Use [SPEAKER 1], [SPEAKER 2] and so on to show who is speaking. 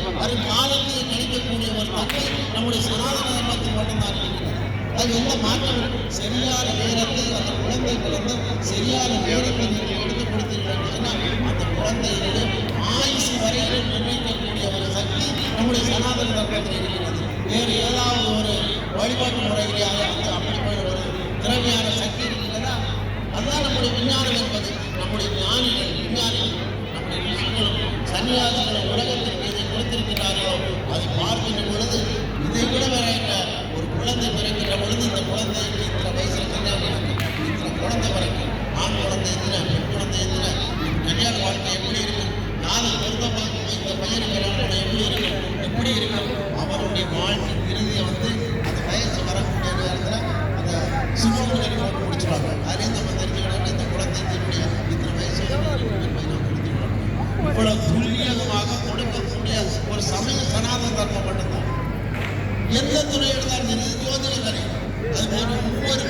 [SPEAKER 1] காலத்தை கணிக்கக்கூடிய ஒரு தன்மை நம்முடைய சனாதன தர்மத்தில் மட்டும்தான் இருக்கிறது. அது எந்த மாற்றம் சரியான நேரத்தை அந்த குழந்தைக்கு வந்து சரியான நேரத்தை நீங்கள் எடுத்து கொடுத்தீர்கள் சொன்னால் அந்த குழந்தைகளுடைய ஆயுசு வரையிலும் நிர்ணயிக்கக்கூடிய ஒரு சக்தி நம்முடைய சனாதன தர்மத்தில் இருக்கிறது. வேறு ஏதாவது ஒரு வழிபாட்டு முறைகளாக வந்து அப்படிப்பட்ட ஒரு திறமையான சக்தி இருக்கிறதா? அதுதான் நம்முடைய விஞ்ஞானம் என்பது. நம்முடைய ஞானிகள் விஞ்ஞானிகள் நம்முடைய ரிஷிகளும் சன்னியாசிகளும் உலகத்திற்கு எதை கொடுத்திருக்கிறார்களோ அதை பார்க்கின்ற பொழுது இதை விட வரைகின்ற ஒரு குழந்தை பிறக்கின்ற பொழுது இந்த குழந்தைக்கு இத்தனை வயசில் கல்யாணம் இத்தனை குழந்தை வரைக்கும் ஆண் குழந்தை எத்தனை பெண் குழந்தை எத்தனை கல்யாண வாழ்க்கை எப்படி இருக்கும், நாலு பொருத்தமாக இந்த பையன் கல்யாணம் எப்படி இருக்கும், எப்படி இருக்கும் அவருடைய வாழ்க்கை இறுதியை வந்து அந்த வயசு வரக்கூடிய நேரத்தில் அந்த சிவங்களை போட்டு முடிச்சுடுவாங்க. அதே நம்ம தெரிஞ்சுக்கணும் இந்த குழந்தைகளுடைய இத்தனை வயசு இவ்வளவு துல்லியமாக கொடுக்கக்கூடிய ஒரு சமய சனாதன தர்மம் மட்டும்தான். எந்த துறை எடுத்தாலும் ஜோதிடம் அறியும். அதுபோல ஒவ்வொரு